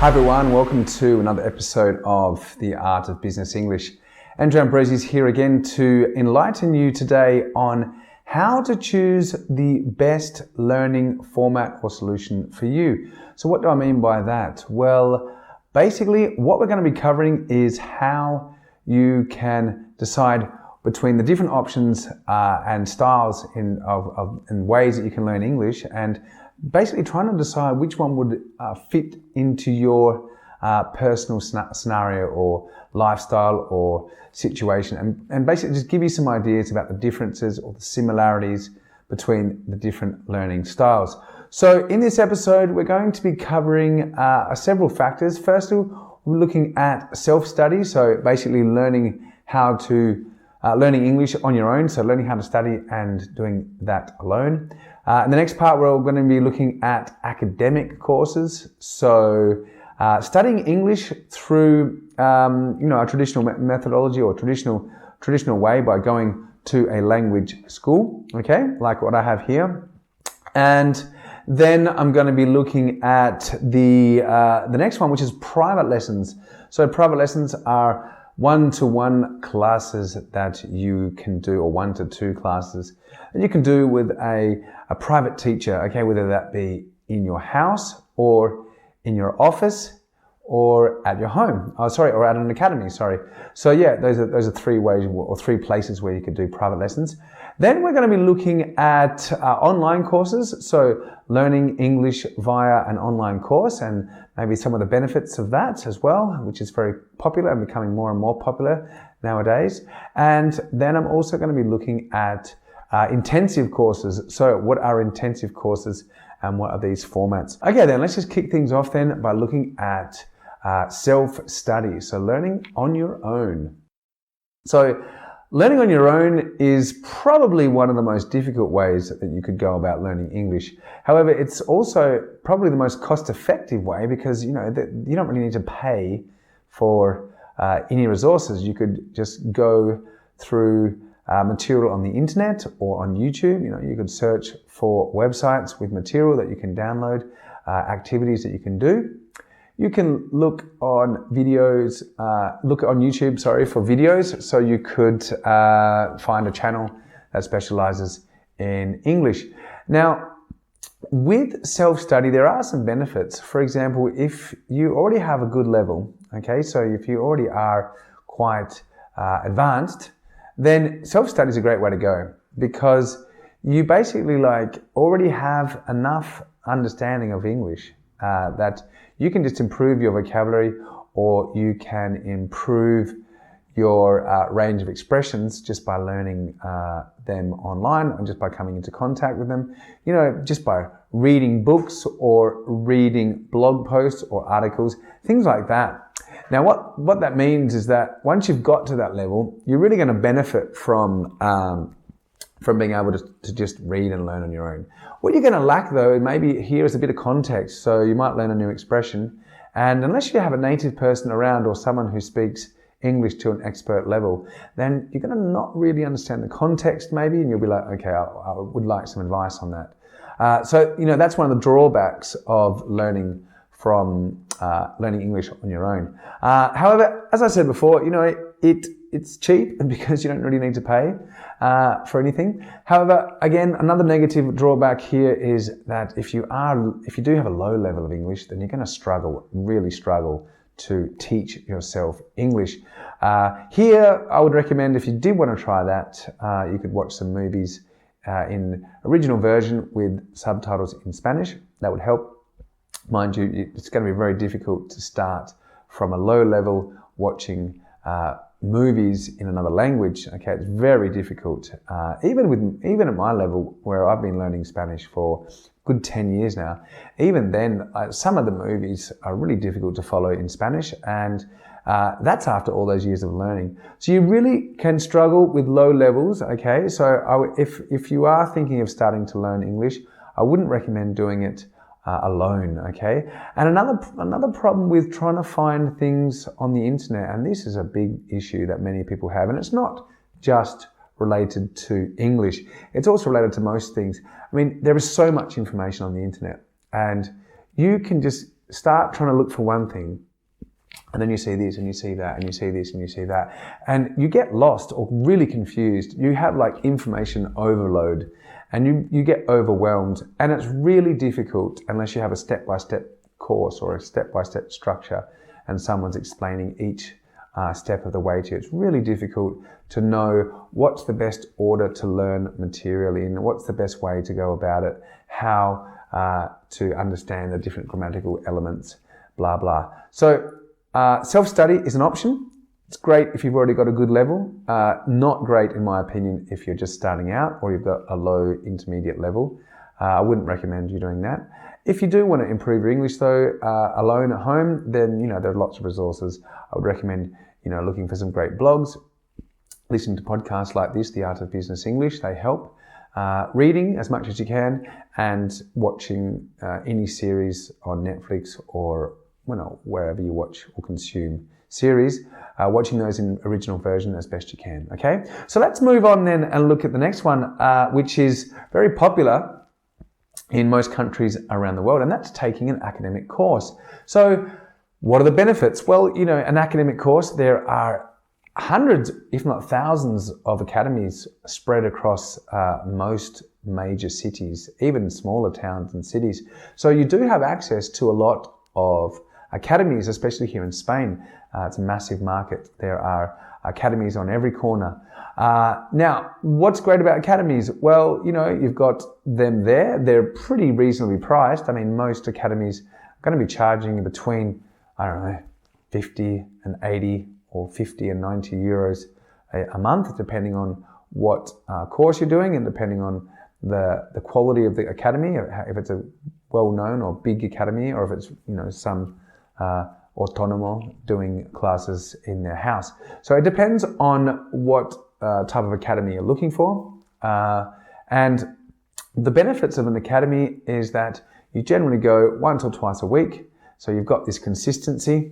everyone, welcome to another episode of The Art of Business English. Andrew Ambrose is here again to enlighten you today on how to choose the best learning format or solution for you. So what do I mean by that? Well, basically what we're going to be covering is how you can decide between the different options and styles and ways that you can learn English, and basically trying to decide which one would fit into your personal scenario or lifestyle or situation, and basically just give you some ideas about the differences or the similarities between the different learning styles. So in this episode, we're going to be covering several factors. Firstly, we're looking at self-study, so basically learning English on your own, so learning how to study and doing that alone. In the next part, we're going to be looking at academic courses, so studying English through a traditional methodology or traditional way by going to a language school, okay, like what I have here. And then I'm going to be looking at the next one, which is private lessons. So private lessons are one-to-one classes that you can do, or 1 to 2 classes that you can do with a private teacher, okay, whether that be in your house or in your office or at your home, or at an academy, So yeah, those are 3 ways or 3 places where you could do private lessons. Then we're going to be looking at online courses, so learning English via an online course and maybe some of the benefits of that as well, which is very popular and becoming more and more popular nowadays. And then I'm also going to be looking at intensive courses. So what are intensive courses and what are these formats? Okay, then let's just kick things off then by looking at self-study, so learning on your own. So learning on your own is probably one of the most difficult ways that you could go about learning English. However, it's also probably the most cost-effective way because you don't really need to pay for any resources. You could just go through material on the internet or on YouTube. You could search for websites with material that you can download, activities that you can do. You can look on videos, look on YouTube, for videos. So you could find a channel that specializes in English. Now, with self-study, there are some benefits. For example, if you already have a good level, okay, so if you already are quite advanced, then self-study is a great way to go because you basically already have enough understanding of English that you can just improve your vocabulary, or you can improve your range of expressions just by learning them online and just by coming into contact with them, just by reading books or reading blog posts or articles, things like that. Now, what that means is that once you've got to that level, you're really going to benefit from being able to just read and learn on your own. What you're going to lack, though, maybe here is a bit of context. So you might learn a new expression, and unless you have a native person around or someone who speaks English to an expert level, then you're going to not really understand the context maybe, and you'll be like, okay, I would like some advice on that. So that's one of the drawbacks of learning English on your own. However, as I said before, it's cheap because you don't really need to pay for anything. However, again, another negative drawback here is that if you do have a low level of English, then you're going to really struggle to teach yourself English. Here, I would recommend, if you did want to try that, you could watch some movies in original version with subtitles in Spanish. That would help. Mind you, it's going to be very difficult to start from a low level watching movies in another language. Okay, it's very difficult. Even at my level, where I've been learning Spanish for a good 10 years now, even then, some of the movies are really difficult to follow in Spanish, and that's after all those years of learning. So you really can struggle with low levels. Okay, so if you are thinking of starting to learn English, I wouldn't recommend doing it alone, okay? And another problem with trying to find things on the internet, and this is a big issue that many people have, and it's not just related to English, it's also related to most things. I mean, there is so much information on the internet, and you can just start trying to look for one thing, and then you see this and you see that and you see this and you see that, and you get lost or really confused. You have like information overload, and you get overwhelmed, and it's really difficult unless you have a step-by-step course or a step-by-step structure and someone's explaining each step of the way to you. It's really difficult to know what's the best order to learn material in, what's the best way to go about it, how to understand the different grammatical elements, blah, blah. So self-study is an option. It's great if you've already got a good level. Not great, in my opinion, if you're just starting out or you've got a low intermediate level. I wouldn't recommend you doing that. If you do want to improve your English though, alone at home, then, there are lots of resources. I would recommend, looking for some great blogs, listening to podcasts like this, The Art of Business English, they help. Reading as much as you can, and watching any series on Netflix or wherever you watch or consume series, watching those in original version as best you can. Okay, so let's move on then and look at the next one, which is very popular in most countries around the world, and that's taking an academic course. So what are the benefits? Well, an academic course, there are hundreds, if not thousands, of academies spread across most major cities, even smaller towns and cities. So you do have access to a lot of academies, especially here in Spain. It's a massive market. There are academies on every corner. Now, what's great about academies? Well, you've got them there. They're pretty reasonably priced. I mean, most academies are going to be charging between, 50 and 80 or 50 and 90 euros a month, depending on what course you're doing and depending on the quality of the academy, if it's a well-known or big academy, or if it's, some autonomo doing classes in their house. So it depends on what type of academy you're looking for. And the benefits of an academy is that you generally go once or twice a week. So you've got this consistency,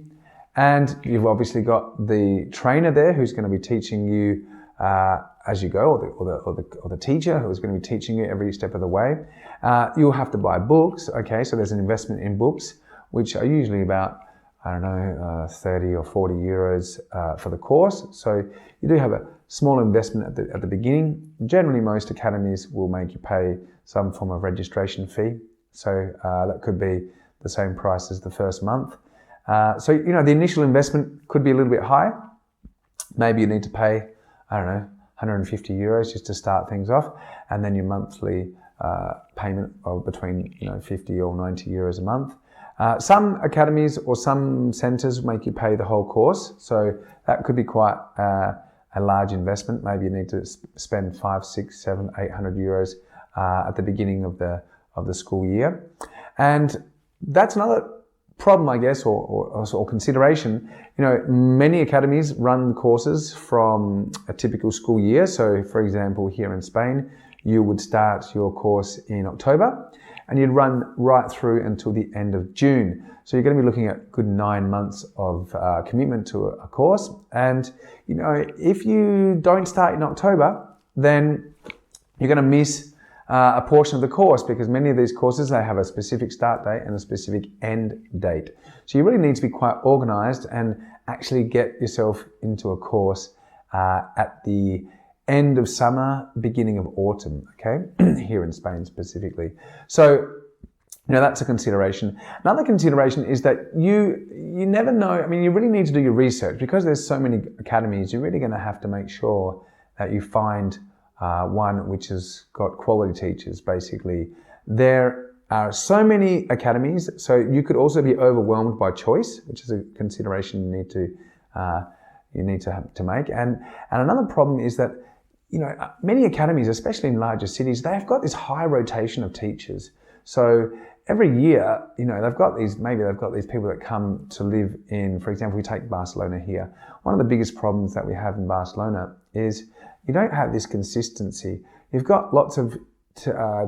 and you've obviously got the trainer there who's going to be teaching you as you go, or the teacher who's going to be teaching you every step of the way. You'll have to buy books. Okay, so there's an investment in books, which are usually about 30 or 40 euros for the course. So you do have a small investment at the beginning. Generally, most academies will make you pay some form of registration fee. So that could be the same price as the first month. So the initial investment could be a little bit high. Maybe you need to pay, 150 euros just to start things off, and then your monthly payment of between 50 or 90 euros a month. Some academies or some centres make you pay the whole course, so that could be quite a large investment. Maybe you need to spend 5, 6, 7, 800 euros at the beginning of the school year, and that's another problem, I guess, or consideration. Many academies run courses from a typical school year. So, for example, here in Spain, you would start your course in October, and you'd run right through until the end of June. So you're going to be looking at a good 9 months of commitment to a course. And, if you don't start in October, then you're going to miss a portion of the course, because many of these courses, they have a specific start date and a specific end date. So you really need to be quite organized and actually get yourself into a course at the end of summer, beginning of autumn, okay? Here in Spain specifically. So, that's a consideration. Another consideration is that you never know. I mean, you really need to do your research, because there's so many academies. You're really going to have to make sure that you find one which has got quality teachers, basically. There are so many academies, so you could also be overwhelmed by choice, which is a consideration you need to make. And another problem is that many academies, especially in larger cities, they've got this high rotation of teachers. So every year, they've got these people that come to live in, for example, we take Barcelona here. One of the biggest problems that we have in Barcelona is you don't have this consistency. You've got lots of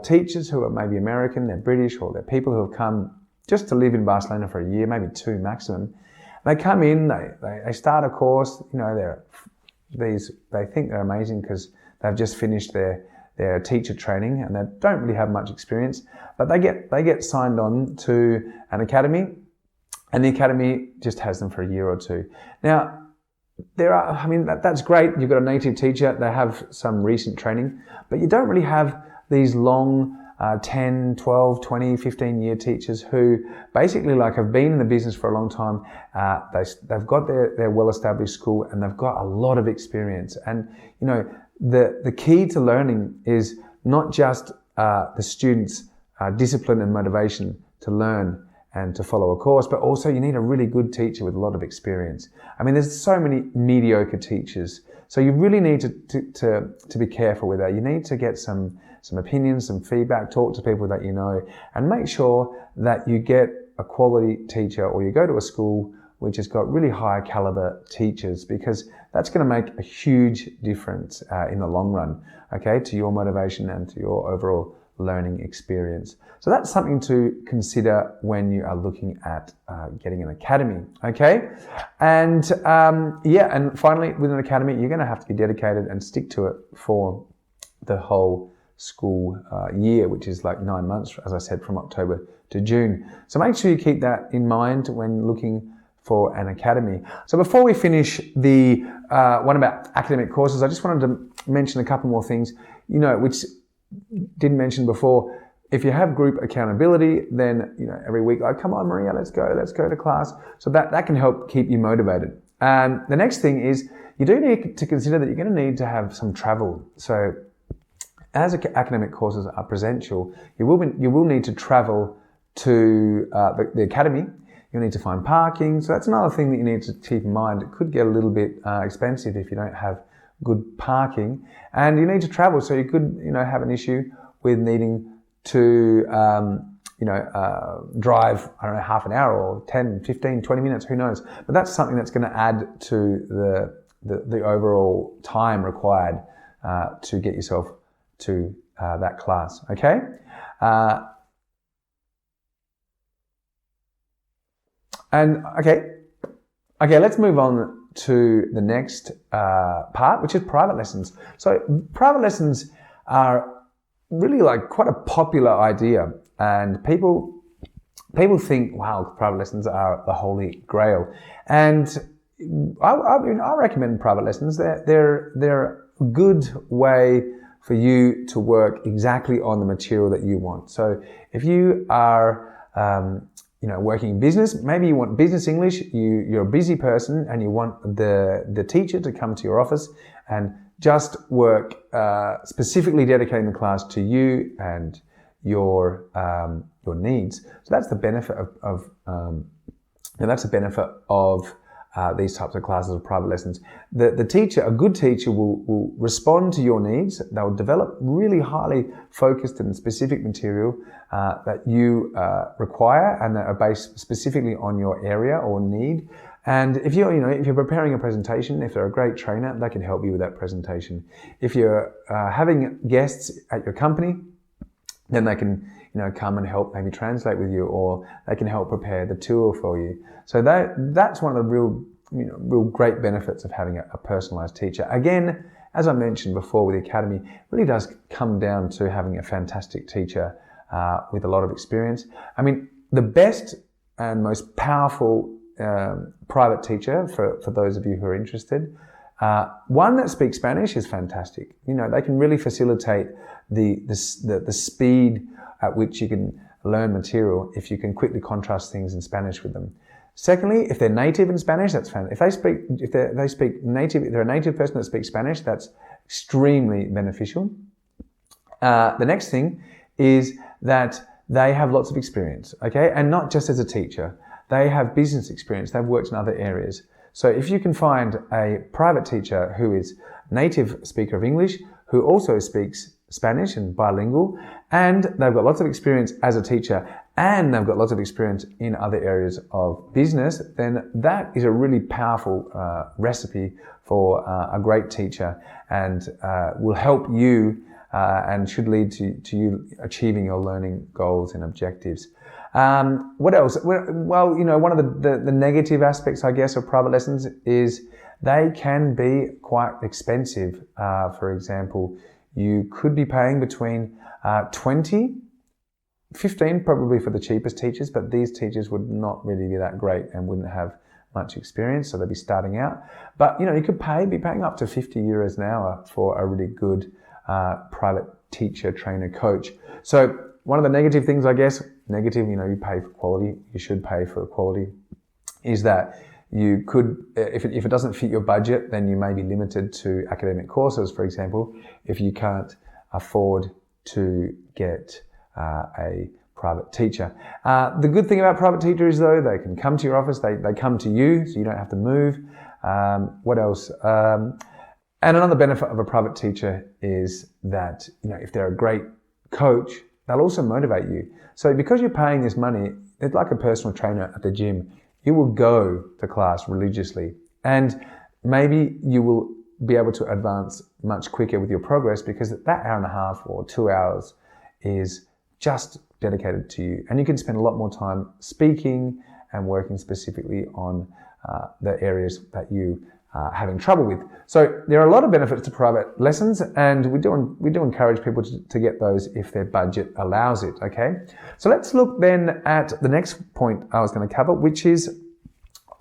teachers who are maybe American, they're British, or they're people who have come just to live in Barcelona for a year, maybe 2 maximum. They come in, they start a course, they think they're amazing because they've just finished their teacher training and they don't really have much experience, but they get signed on to an academy, and the academy just has them for a year or two. Now, that's great. You've got a native teacher. They have some recent training, but you don't really have these long 10, 12, 20, 15-year teachers who basically have been in the business for a long time. They've got their well-established school and they've got a lot of experience. And, the key to learning is not just the students' discipline and motivation to learn and to follow a course, but also you need a really good teacher with a lot of experience. There's so many mediocre teachers. So you really need to be careful with that. You need to get some opinions, some feedback, talk to people that you know, and make sure that you get a quality teacher, or you go to a school which has got really high caliber teachers, because that's going to make a huge difference in the long run, okay, to your motivation and to your overall learning experience. So that's something to consider when you are looking at getting an academy, okay? And and finally, with an academy, you're going to have to be dedicated and stick to it for the whole school year, which is 9 months, as I said, from October to June. So make sure you keep that in mind when looking for an academy. So before we finish the one about academic courses, I just wanted to mention a couple more things, which didn't mention before. If you have group accountability, then every week, come on Maria, let's go to class. So that can help keep you motivated. And the next thing is, you do need to consider that you're going to need to have some travel. So as academic courses are presential, you will need to travel to the academy. You'll need to find parking. So that's another thing that you need to keep in mind. It could get a little bit expensive if you don't have good parking, and you need to travel. So you could, have an issue with needing to, drive, half an hour or 10, 15, 20 minutes, who knows? But that's something that's going to add to the overall time required to get yourself to that class, okay? Okay, let's move on to the next part, which is private lessons. So private lessons are really quite a popular idea, and people think, wow, private lessons are the holy grail. And I recommend private lessons. They're a good way for you to work exactly on the material that you want. So if you are working in business, maybe you want business English, you're a busy person and you want the teacher to come to your office and just work specifically dedicating the class to you and your needs. So that's the benefit of these types of classes of private lessons. The teacher, a good teacher, will respond to your needs. They'll develop really highly focused and specific material that you require and that are based specifically on your area or need. And if you're preparing a presentation, if they're a great trainer, they can help you with that presentation. If you're having guests at your company, then they can come and help maybe translate with you, or they can help prepare the tour for you. So that's one of the real great benefits of having a personalized teacher. Again, as I mentioned before with the academy, it really does come down to having a fantastic teacher with a lot of experience. The best and most powerful private teacher for those of you who are interested, one that speaks Spanish is fantastic. They can really facilitate the speed at which you can learn material if you can quickly contrast things in Spanish with them. Secondly, if they're native in Spanish, that's fantastic. If they're a native person that speaks Spanish, that's extremely beneficial. The next thing is that they have lots of experience, okay? And not just as a teacher. They have business experience. They've worked in other areas. So if you can find a private teacher who is native speaker of English, who also speaks Spanish and bilingual, and they've got lots of experience as a teacher, and they've got lots of experience in other areas of business, then that is a really powerful recipe for a great teacher, and will help you and should lead to you achieving your learning goals and objectives. What else? Well, one of the negative aspects, I guess, of private lessons is they can be quite expensive. For example, you could be paying between $20 15 probably for the cheapest teachers, but these teachers would not really be that great and wouldn't have much experience, so they'd be starting out. But you could be paying up to 50 euros an hour for a really good private teacher, trainer, coach. So one of the negative things, I guess, you pay for quality, you should pay for quality, is that you could, if it doesn't fit your budget, then you may be limited to academic courses, for example, if you can't afford to get a private teacher. The good thing about private teachers, though, they can come to your office, they come to you, so you don't have to move. What else? And another benefit of a private teacher is that, if they're a great coach, they'll also motivate you. So because you're paying this money, it's like a personal trainer at the gym. You will go to class religiously, and maybe you will be able to advance much quicker with your progress because that hour and a half or 2 hours is just dedicated to you. And you can spend a lot more time speaking and working specifically on the areas that you are having trouble with. So there are a lot of benefits to private lessons, and we do encourage people to get those if their budget allows it, okay? So let's look then at the next point I was going to cover, which is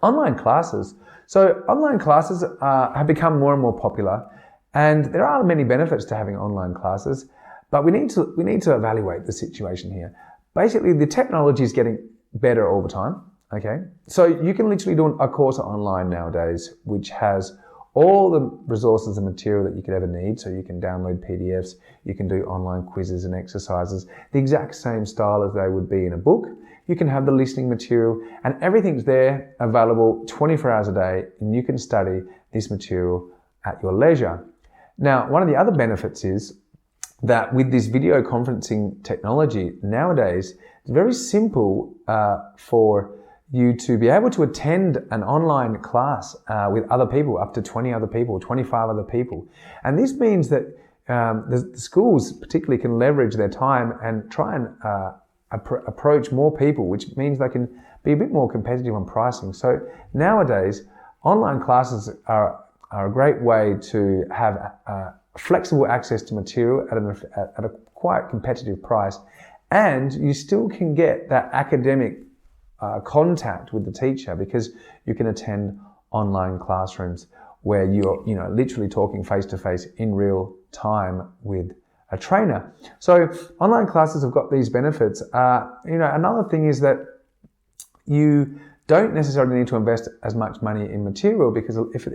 online classes. So online classes have become more and more popular, and there are many benefits to having online classes, but we need to evaluate the situation here. Basically, the technology is getting better all the time, okay? So you can literally do a course online nowadays, which has all the resources and material that you could ever need. So you can download PDFs, you can do online quizzes and exercises, the exact same style as they would be in a book. You can have the listening material, and everything's there available 24 hours a day, and you can study this material at your leisure. Now, one of the other benefits is that with this video conferencing technology nowadays, it's very simple for you to be able to attend an online class with other people, up to 20 other people, 25 other people. And this means that the schools particularly can leverage their time and try and approach more people, which means they can be a bit more competitive on pricing. So nowadays, online classes are a great way to have flexible access to material at a quite competitive price, and you still can get that academic contact with the teacher because you can attend online classrooms where you're literally talking face to face in real time with a trainer. So online classes have got these benefits. Another thing is that you don't necessarily need to invest as much money in material, because if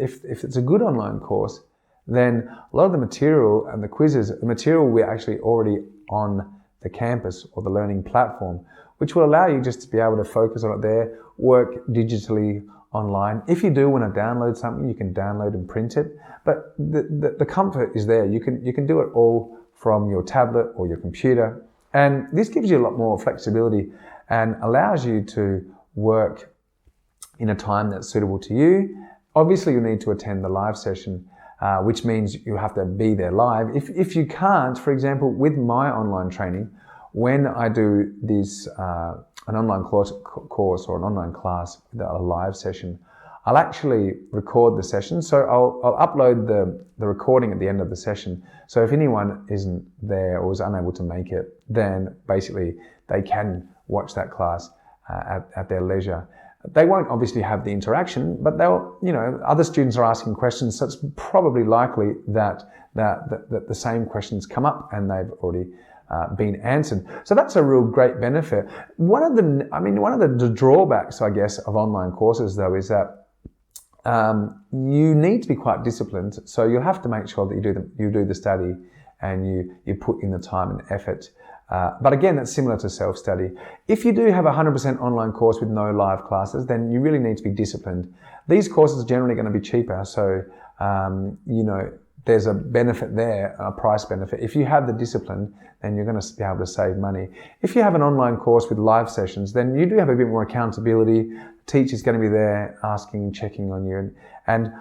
it's a good online course, then a lot of the material and the quizzes, the material will be actually already on the campus or the learning platform, which will allow you just to be able to focus on it there, work digitally online. If you do want to download something, you can download and print it, but the comfort is there. You can do it all from your tablet or your computer, and this gives you a lot more flexibility and allows you to work in a time that's suitable to you. Obviously, you need to attend the live session, which means you have to be there live. If you can't, for example, with my online training, when I do this an online course or an online class, a live session, I'll actually record the session. So I'll upload the recording at the end of the session. So if anyone isn't there or is unable to make it, then basically they can watch that class at their leisure. They won't obviously have the interaction, but they'll, other students are asking questions, so it's probably likely that the same questions come up and they've already been answered. So that's a real great benefit. One of the drawbacks, I guess, of online courses, though, is that you need to be quite disciplined. So you'll have to make sure that you do the study and you put in the time and effort. But again, that's similar to self-study. If you do have a 100% online course with no live classes, then you really need to be disciplined. These courses are generally going to be cheaper, so there's a benefit there, a price benefit. If you have the discipline, then you're going to be able to save money. If you have an online course with live sessions, then you do have a bit more accountability. The teacher's going to be there asking, checking on you. And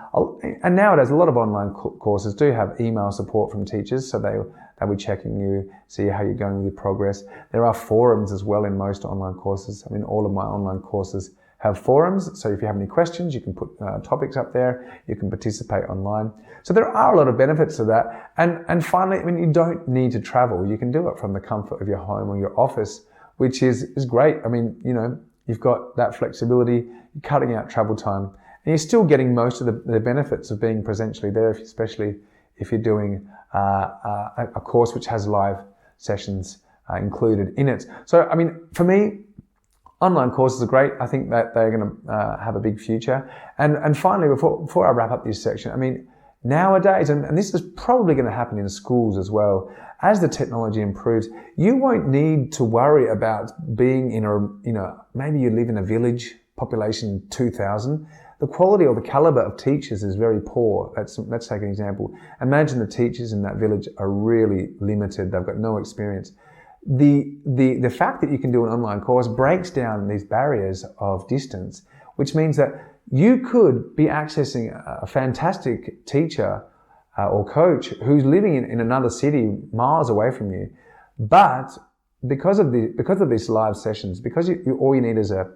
nowadays, a lot of online courses do have email support from teachers, so they'll be checking you, see how you're going with your progress. There are forums as well in most online courses. All of my online courses have forums, so if you have any questions, you can put topics up there, you can participate online. So there are a lot of benefits to that. And finally, you don't need to travel. You can do it from the comfort of your home or your office which is great. I mean, you've got that flexibility, you're cutting out travel time, and you're still getting most of the benefits of being presentially there, especially if you're doing a course which has live sessions included in it. So, I mean, for me, online courses are great. I think that they're going to have a big future. And finally, before I wrap up this section, I mean, nowadays, and this is probably going to happen in schools as well, as the technology improves, you won't need to worry about being maybe you live in a village, population 2,000. The quality or the caliber of teachers is very poor. Let's take an example. Imagine the teachers in that village are really limited. They've got no experience. The fact that you can do an online course breaks down these barriers of distance, which means that you could be accessing a fantastic teacher or coach who's living in another city miles away from you. But because of these live sessions, because all you need is a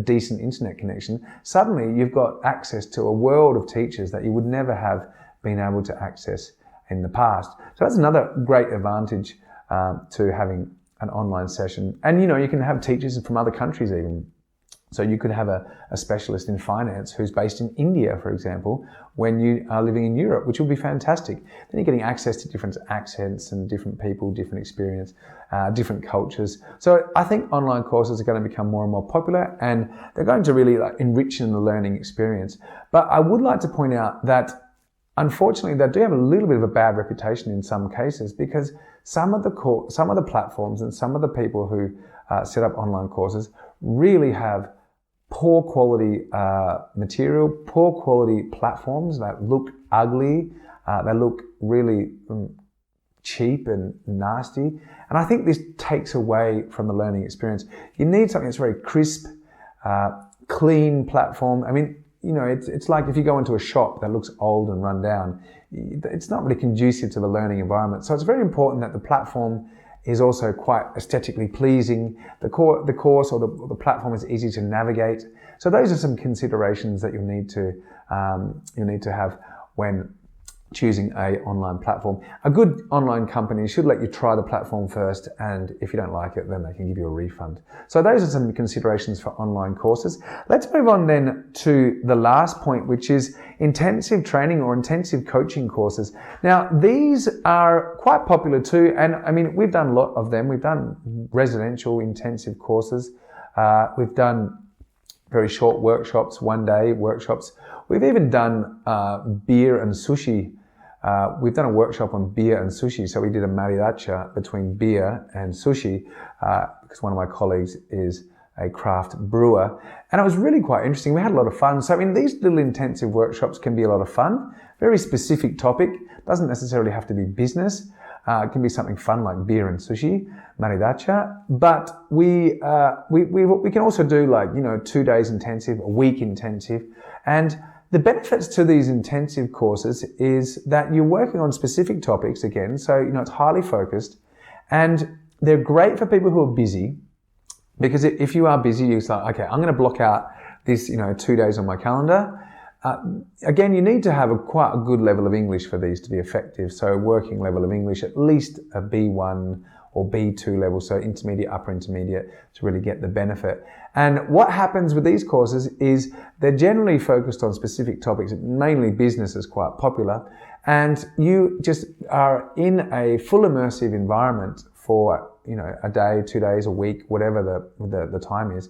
decent internet connection, suddenly you've got access to a world of teachers that you would never have been able to access in the past. So that's another great advantage to having an online session. And you can have teachers from other countries even. So you could have a specialist in finance who's based in India, for example, when you are living in Europe, which would be fantastic. Then you're getting access to different accents and different people, different experience, different cultures. So I think online courses are going to become more and more popular, and they're going to really enrich the learning experience. But I would like to point out that unfortunately, they do have a little bit of a bad reputation in some cases, because some of the platforms and some of the people who set up online courses really have poor quality material, poor quality platforms that look ugly, they look really cheap and nasty. And I think this takes away from the learning experience. You need something that's very crisp, clean platform. I mean, it's like if you go into a shop that looks old and run down, it's not really conducive to the learning environment. So it's very important that the platform is also quite aesthetically pleasing. The course or the platform is easy to navigate. So those are some considerations that you'll need to have when choosing an online platform. A good online company should let you try the platform first, and if you don't like it, then they can give you a refund. So those are some considerations for online courses. Let's move on then to the last point, which is intensive training or intensive coaching courses. Now, these are quite popular too, and I mean, we've done a lot of them. We've done residential intensive courses. We've done very short workshops, one-day workshops. We've even done beer and sushi. We've done a workshop on beer and sushi. So we did a maridacha between beer and sushi because one of my colleagues is a craft brewer. And it was really quite interesting. We had a lot of fun. So, I mean, these little intensive workshops can be a lot of fun. Very specific topic. Doesn't necessarily have to be business. It can be something fun like beer and sushi, maridacha. But we can also do 2 days intensive, a week intensive. And the benefits to these intensive courses is that you're working on specific topics again. So, it's highly focused, and they're great for people who are busy, because if you are busy, you say, okay, I'm going to block out this, 2 days on my calendar. Again, you need to have quite a good level of English for these to be effective. So working level of English, at least a B1 or B2 level, so intermediate, upper intermediate, to really get the benefit. And what happens with these courses is they're generally focused on specific topics. Mainly business is quite popular, and you just are in a full immersive environment for a day, 2 days, a week, whatever the time is,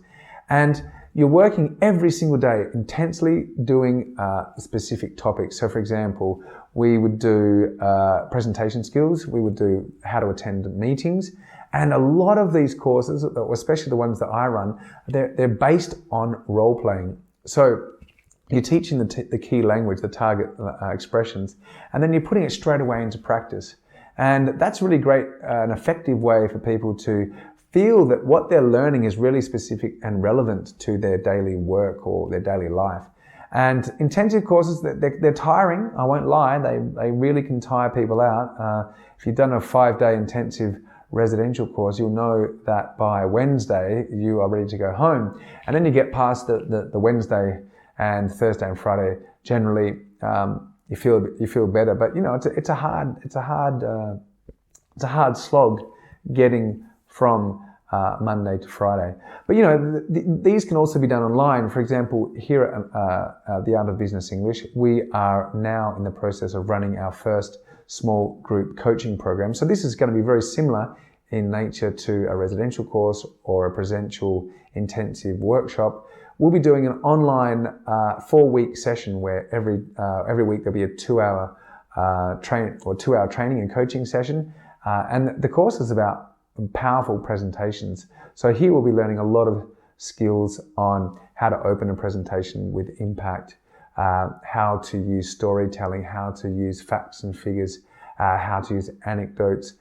and you're working every single day intensely doing specific topics. So, for example, we would do presentation skills, we would do how to attend meetings, and a lot of these courses, especially the ones that I run, they're based on role playing. So you're teaching the key language, the target expressions, and then you're putting it straight away into practice. And that's really great, an effective way for people to feel that what they're learning is really specific and relevant to their daily work or their daily life. And intensive courses, they're tiring, I won't lie, they really can tire people out. If you've done a 5-day intensive residential course, you'll know that by Wednesday you are ready to go home. And then you get past the Wednesday and Thursday and Friday, generally you feel better. But it's a hard slog getting from Monday to Friday. But these can also be done online. For example, here at the Art of Business English, we are now in the process of running our first small group coaching program. So this is going to be very similar in nature to a residential course or a presential intensive workshop. We'll be doing an online 4-week session where every week there'll be a 2-hour training and coaching session. And the course is about powerful presentations. So here we'll be learning a lot of skills on how to open a presentation with impact, how to use storytelling, how to use facts and figures, how to use anecdotes,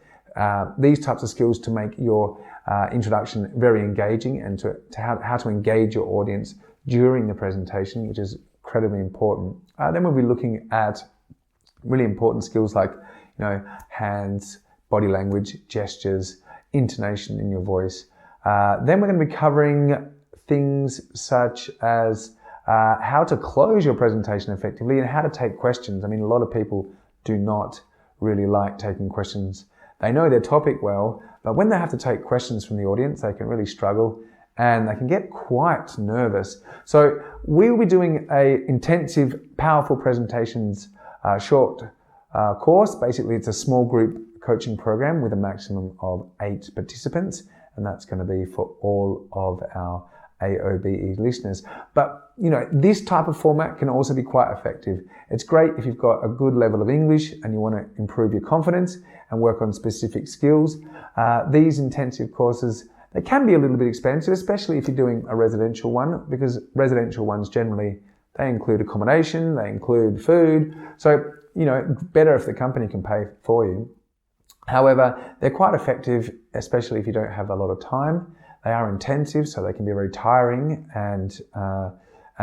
these types of skills to make your introduction very engaging, and to how to engage your audience during the presentation, which is incredibly important. Then we'll be looking at really important skills like hands, body language, gestures, intonation in your voice. Then we're going to be covering things such as how to close your presentation effectively and how to take questions. I mean, a lot of people do not really like taking questions. They know their topic well, but when they have to take questions from the audience, they can really struggle and they can get quite nervous. So we'll be doing a intensive, powerful presentations short course. Basically, it's a small group coaching program with a maximum of 8 participants, and that's going to be for all of our AOBE listeners. But this type of format can also be quite effective. It's great if you've got a good level of English and you want to improve your confidence and work on specific skills. These intensive courses, they can be a little bit expensive, especially if you're doing a residential one, because residential ones generally, they include accommodation, they include food. So, better if the company can pay for you. However, they're quite effective, especially if you don't have a lot of time. They are intensive, so they can be very tiring, and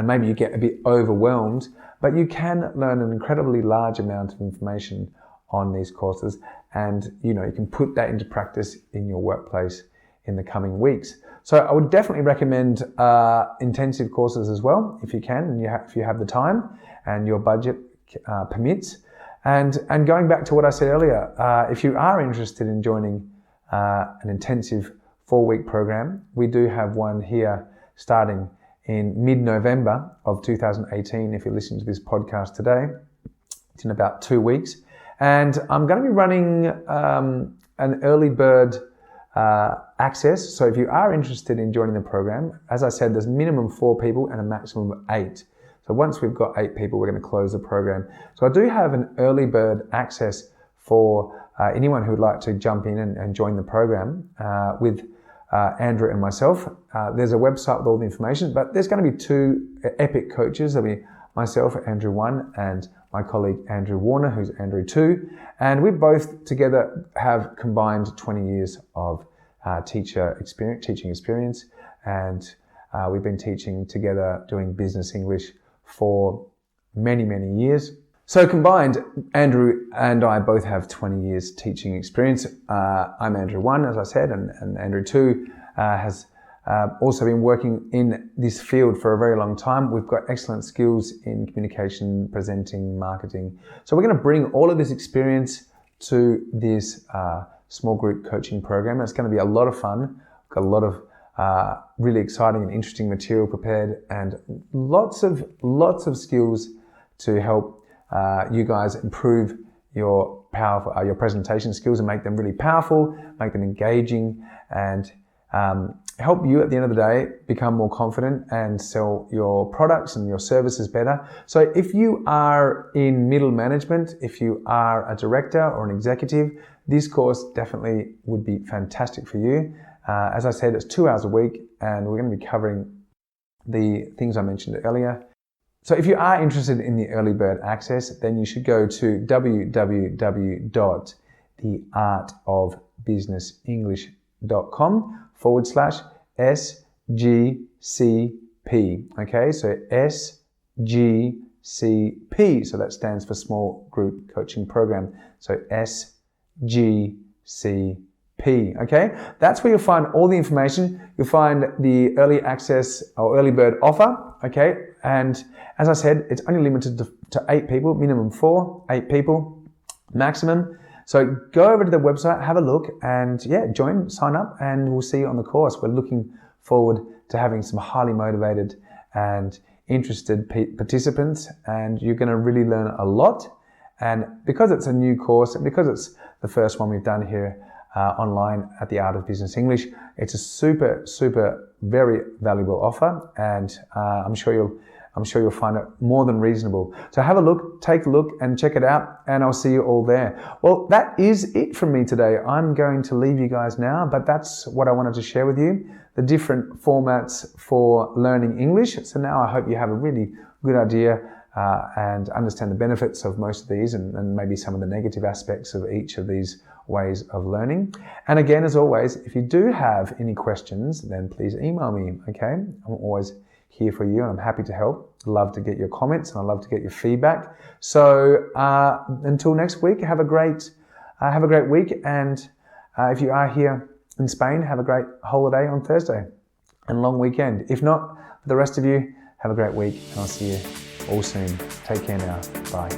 maybe you get a bit overwhelmed, but you can learn an incredibly large amount of information on these courses, and you can put that into practice in your workplace in the coming weeks. So I would definitely recommend intensive courses as well, if you can, and if you have the time and your budget permits. And going back to what I said earlier, if you are interested in joining an intensive 4-week program, we do have one here starting in mid-November of 2018. If you're listening to this podcast today, it's in about 2 weeks. And I'm going to be running an early bird access. So if you are interested in joining the program, as I said, there's minimum 4 people and a maximum of 8. So once we've got 8 people, we're going to close the program. So I do have an early bird access for anyone who would like to jump in and join the program with Andrew and myself. There's a website with all the information, but there's going to be 2 epic coaches. There'll be myself, Andrew 1, and my colleague Andrew Warner, who's Andrew 2. And we both together have combined 20 years of teaching experience. And we've been teaching together, doing business English for many, many years. So combined, Andrew and I both have 20 years teaching experience. I'm Andrew 1, as I said, and Andrew 2 has also been working in this field for a very long time. We've got excellent skills in communication, presenting, marketing. So we're going to bring all of this experience to this small group coaching program. It's going to be a lot of fun. We've got a lot of really exciting and interesting material prepared, and lots of skills to help you guys improve your presentation skills and make them really powerful, make them engaging, and help you at the end of the day become more confident and sell your products and your services better. So if you are in middle management, if you are a director or an executive, this course definitely would be fantastic for you. As I said, it's 2 hours a week, and we're going to be covering the things I mentioned earlier. So if you are interested in the early bird access, then you should go to www.theartofbusinessenglish.com/SGCP. Okay, so SGCP. So that stands for Small Group Coaching Program. So SGCP. Okay, that's where you'll find all the information. You'll find the early access or early bird offer. Okay, and as I said, it's only limited to 8 people, minimum 4, 8 people maximum. So go over to the website, have a look, and yeah, sign up, and we'll see you on the course. We're looking forward to having some highly motivated and interested participants, and you're going to really learn a lot. And because it's a new course, and because it's the first one we've done here online at the Art of Business English, it's a super, very valuable offer, and I'm sure you'll find it more than reasonable. So have a look, take a look, and check it out, and I'll see you all there. Well, that is it from me today. I'm going to leave you guys now, but that's what I wanted to share with you, the different formats for learning English. So now I hope you have a really good idea and understand the benefits of most of these, and maybe some of the negative aspects of each of these ways of learning. And again, as always, if you do have any questions, then please email me, okay? I'm always here for you, and I'm happy to help. Love to get your comments, and I love to get your feedback. So until next week, have a great week, and if you are here in Spain, have a great holiday on Thursday and long weekend. If not, for the rest of you, have a great week, and I'll see you all soon. Take care now. Bye.